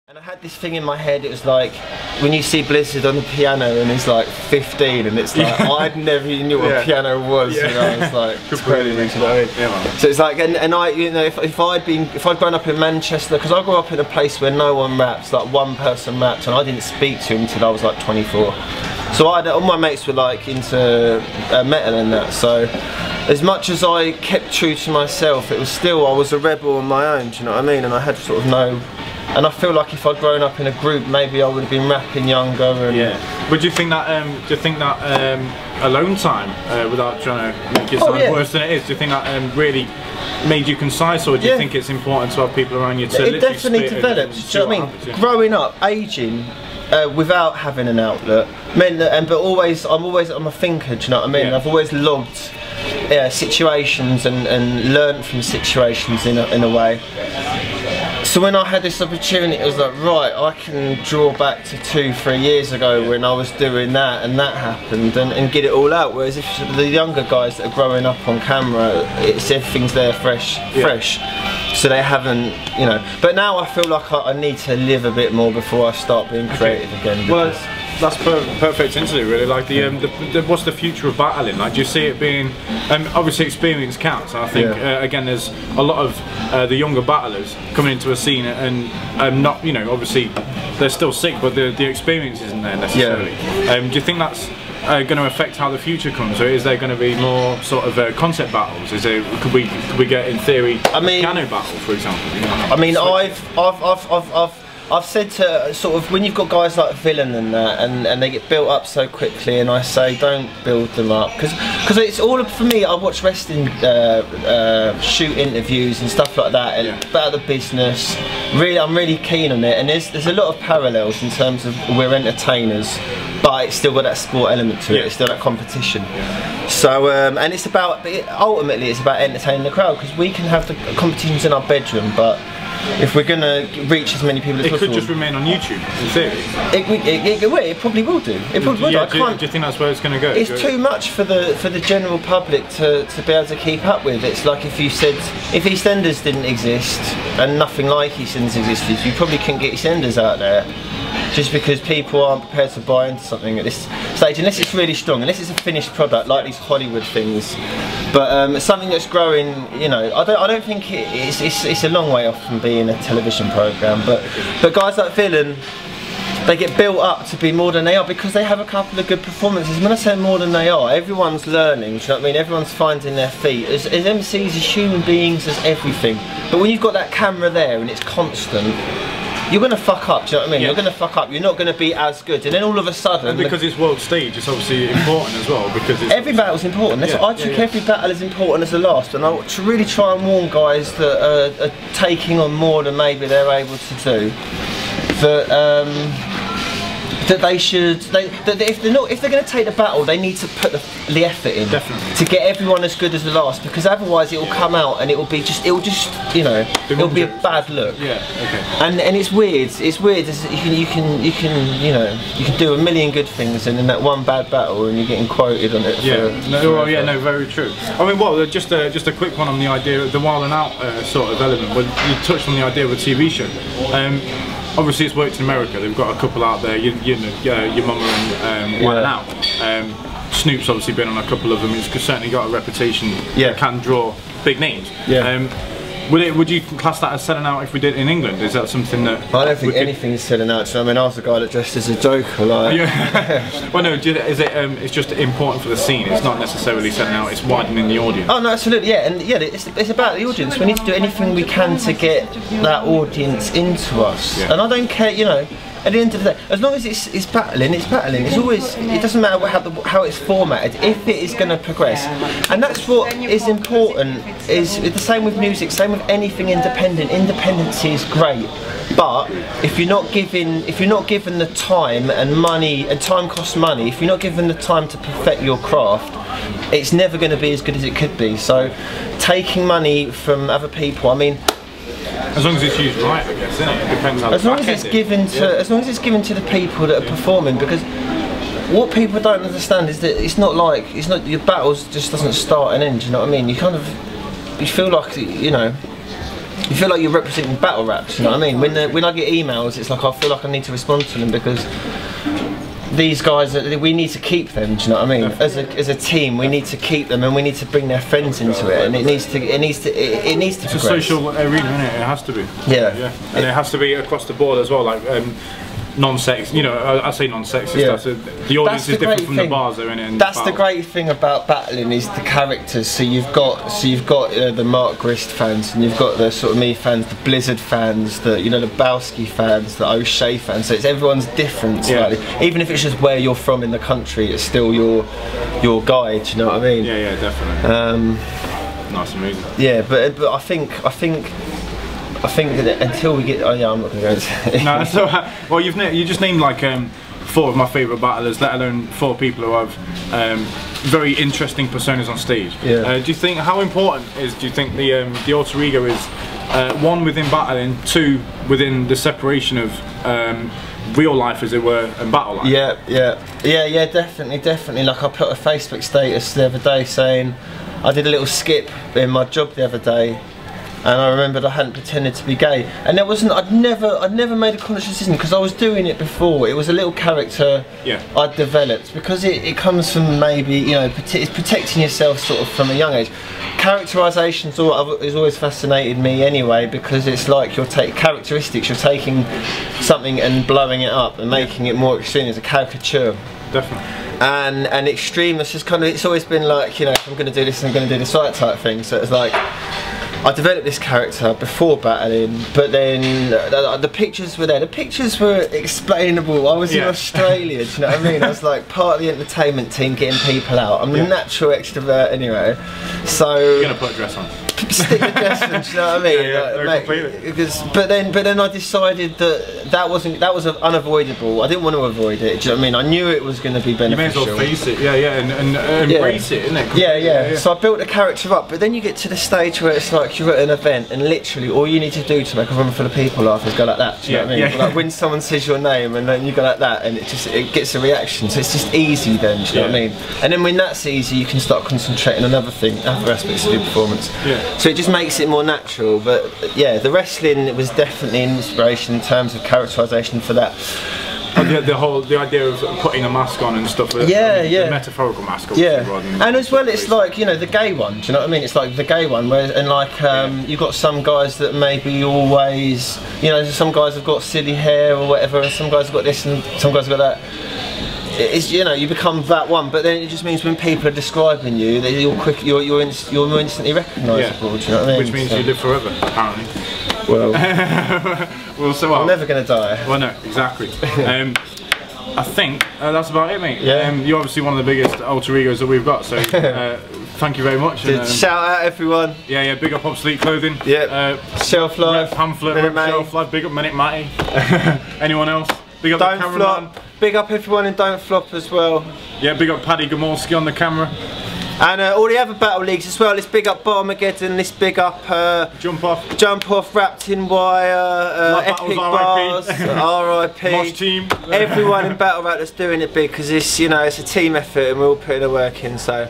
And I had this thing in my head, it was like, when you see Blizzard on the piano and he's like 15 and it's like, I never even knew what a piano was, you know, I was like, totally, you know what I mean? So it's like, and I, you know, if I'd grown up in Manchester, because I grew up in a place where no one raps, like one person raps, and I didn't speak to him until I was like 24. So all my mates were like into metal and that, so as much as I kept true to myself, it was still, I was a rebel on my own, do you know what I mean? And I had sort of no, and I feel like if I'd grown up in a group, maybe I would have been rapping younger. And But do you think that alone time, without trying to make it sound worse than it is, do you think that really made you concise, or do you think it's important to have people around you to it definitely develops, do you know what I mean? Growing up, aging, without having an outlet, meant that, but I'm a thinker, do you know what I mean? I've always logged situations and learned from situations in a way. So when I had this opportunity, it was like, right, I can draw back to 2-3 years ago when I was doing that and that happened and get it all out. Whereas if the younger guys that are growing up on camera, everything's there fresh. So they haven't, you know. But now I feel like I need to live a bit more before I start being creative again. Well, that's perfect interlude, really. Like what's the future of battling? Like, do you see it being? Obviously, experience counts. And I think again, there's a lot of the younger battlers coming into a scene and not, you know, obviously they're still sick, but the experience isn't there necessarily. Do you think that's going to affect how the future comes, or is there going to be more sort of concept battles? Is there, could we get, in theory, a piano battle, for example? You know, I mean, I've said to sort of, when you've got guys like Villain and that, and they get built up so quickly, and I say don't build them up, because it's all, for me, I watch wrestling shoot interviews and stuff like that, and about the business. Really, I'm really keen on it, and there's a lot of parallels in terms of we're entertainers, but it's still got that sport element to it. It's still that competition. So and it's about, ultimately it's about entertaining the crowd, because we can have the competitions in our bedroom, but if we're going to reach as many people as possible... It could just remain on YouTube, in theory. It probably will do. It probably will. Do you think that's where it's going to go? It's too much for the general public to be able to keep up with. It's like if you said, if EastEnders didn't exist, and nothing like EastEnders existed, you probably couldn't get EastEnders out there. Just because people aren't prepared to buy into something at this stage, unless it's really strong, unless it's a finished product like these Hollywood things. But something that's growing, you know, I don't think it's a long way off from being a television programme. But guys like Villain, they get built up to be more than they are because they have a couple of good performances. When I say more than they are, everyone's learning, do you know what I mean? Everyone's finding their feet. As MCs, as human beings, as everything. But when you've got that camera there and it's constant, you're going to fuck up, do you know what I mean? You're going to fuck up, you're not going to be as good, and then all of a sudden... And because it's world stage, it's obviously important as well, because it's... Every battle's important, that's what I took every battle as important as the last, and I really try and warn guys that are taking on more than maybe they're able to do, that they should, that if they're going to take the battle, they need to put the effort in. Definitely. To get everyone as good as the last, because otherwise it will come out and it will just, you know, it'll be a bad look. Yeah. Okay. And it's weird. It's weird. You can do a million good things, and in that one bad battle, and you're getting quoted on it. No, very true. I mean, well, just a quick one on the idea of the Wild and Out sort of element. Well, you touched on the idea of a TV show. Obviously, it's worked in America. They've got a couple out there. You know, your mama and Wild and Out. Snoop's obviously been on a couple of them. It's certainly got a reputation that can draw big names. Would you class that as selling out if we did it in England? Is that something that... I don't think anything's selling out. So I mean, I was the guy that dressed as a Joker. Like. Well, no. Is it? It's just important for the scene. It's not necessarily selling out. It's widening the audience. Oh no, absolutely. Yeah, and it's about the audience. We need to do anything we can to get that audience into us. And I don't care, you know. At the end of the day, as long as it's battling, it's battling. It's always, it doesn't matter how it's formatted, if it is going to progress. And that's what is important, is the same with music, same with anything independent. Independency is great, but if you're not given the time and money, and time costs money, if you're not given the time to perfect your craft, it's never going to be as good as it could be. So taking money from other people, I mean, as long as it's used right, I guess, isn't it? It depends how. As long as it's given to the people that are performing, because what people don't understand is that it's not your battles just doesn't start and end. You know what I mean? You feel like, you know, you feel like you're representing battle raps, you know what I mean? When I get emails, it's like I feel like I need to respond to them because these guys, we need to keep them, do you know what I mean? As a team, we need to keep them, and we need to bring their friends into it, and it needs to It's progress. a social arena, isn't it? It has to be. Yeah. And it has to be across the board as well, like non-sex, you know, I say non-sexist, the audience is different from the bars they're in it. That's the great thing about battling is the characters. So you've got the Mark Grist fans, and you've got the sort of me fans, the Blizzard fans, the the Bowski fans, the O'Shea fans. So it's everyone's different slightly. Even if it's just where you're from in the country, it's still your guide. You know what I mean? Yeah, definitely. Nice and amazing. Yeah, but I think that until we get, I'm not going to go into it. No, that's alright. Well, you just named like 4 of my favourite battlers, let alone 4 people who have very interesting personas on stage. Yeah. Do you think, how important do you think the alter ego is, 1 within battling, 2 within the separation of real life, as it were, and battle life? Yeah, definitely. Like I put a Facebook status the other day saying I did a little skip in my job the other day. And I remembered I hadn't pretended to be gay, and there wasn't. I'd never made a conscious decision because I was doing it before. It was a little character I'd developed because it comes from maybe it's protecting yourself sort of from a young age. Characterisation has always fascinated me anyway because it's like you're taking characteristics, you're taking something and blowing it up and making it more extreme. It's a caricature. Definitely. And extreme. It's just kind of. It's always been like if I'm going to do this, I'm going to do this right type thing. So it's like. I developed this character before battling, but then the pictures were there. The pictures were explainable. I was in Australia, do you know what I mean? I was like part of the entertainment team getting people out. I'm a natural extrovert anyway, so... You're going to put a dress on. Stick the dress on, do you know what I mean? But then I decided that was unavoidable. I didn't want to avoid it, do you know what I mean? I knew it was going to be beneficial. You may as well face it, and embrace it, isn't it? Yeah. So I built the character up, but then you get to the stage where it's like you're at an event and literally all you need to do to make a room full of people laugh is go like that, do you know what I mean? Like when someone says your name and then you go like that and it gets a reaction, so it's just easy then, do you know what I mean? And then when that's easy you can start concentrating on other aspects of your performance. So it just makes it more natural, but yeah, the wrestling was definitely an inspiration in terms of characterisation for that. The idea of putting a mask on and stuff. The metaphorical mask. And as well, it's like the gay one. Do you know what I mean? It's like the gay one, you've got some guys that maybe always, some guys have got silly hair or whatever, and some guys have got this and some guys have got that. It's you become that one, but then it just means when people are describing you, you're more instantly recognisable. Do you know what I mean? Which means you live forever, apparently. Well, I'm never going to die. Well, no, exactly. I think that's about it, mate. Yeah. You're obviously one of the biggest alter egos that we've got, so thank you very much. Shout out everyone. Yeah, big up Obsolete Clothing. Yeah. Shelf Life. Pamflit. Shelf Life. Big up Menikmati. Anyone else? Big up Don't the cameraman. Flop. Big up everyone in Don't Flop as well. Yeah, big up Paddy Gomulski on the camera. And all the other battle leagues as well. Let's big up Barmageddon. Let's big up Jump Off, Wrapped in Wire, Epic Bars, R.I.P. Mosh Team. Everyone in Battle Rap that's doing it big because it's it's a team effort and we're all putting the work in. So